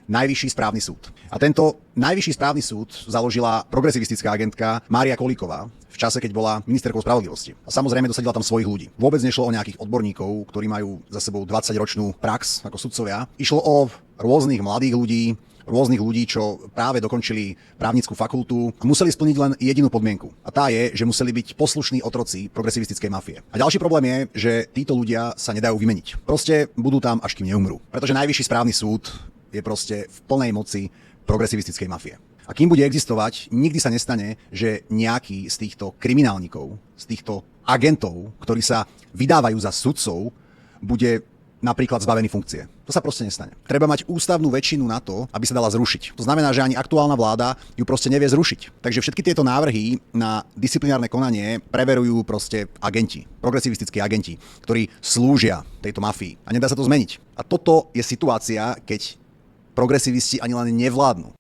Najvyšší správny súd. A tento Najvyšší správny súd založila progresivistická agentka Mária Kolíková v čase, keď bola ministerkou spravodlivosti. A samozrejme dosadila tam svojich ľudí. Vôbec nešlo o nejakých odborníkov, ktorí majú za sebou 20-ročnú prax ako sudcovia. Išlo o rôznych mladých ľudí, čo práve dokončili právnickú fakultu a museli splniť len jedinú podmienku. A tá je, že museli byť poslušní otroci progresivistickej mafie. A ďalší problém je, že títo ľudia sa nedajú vymeniť. Proste budú tam, až kým neumrú. Pretože Najvyšší správny súd je proste v plnej moci progresivistickej mafie. A kým bude existovať, nikdy sa nestane, že nejaký z týchto kriminálnikov, z týchto agentov, ktorí sa vydávajú za sudcov, bude napríklad zbavený funkcie. To sa proste nestane. Treba mať ústavnú väčšinu na to, aby sa dala zrušiť. To znamená, že ani aktuálna vláda ju proste nevie zrušiť. Takže všetky tieto návrhy na disciplinárne konanie preverujú proste agenti, progresivistickí agenti, ktorí slúžia tejto mafii. A nedá sa to zmeniť. A toto je situácia, keď progresivisti ani len nevládnu.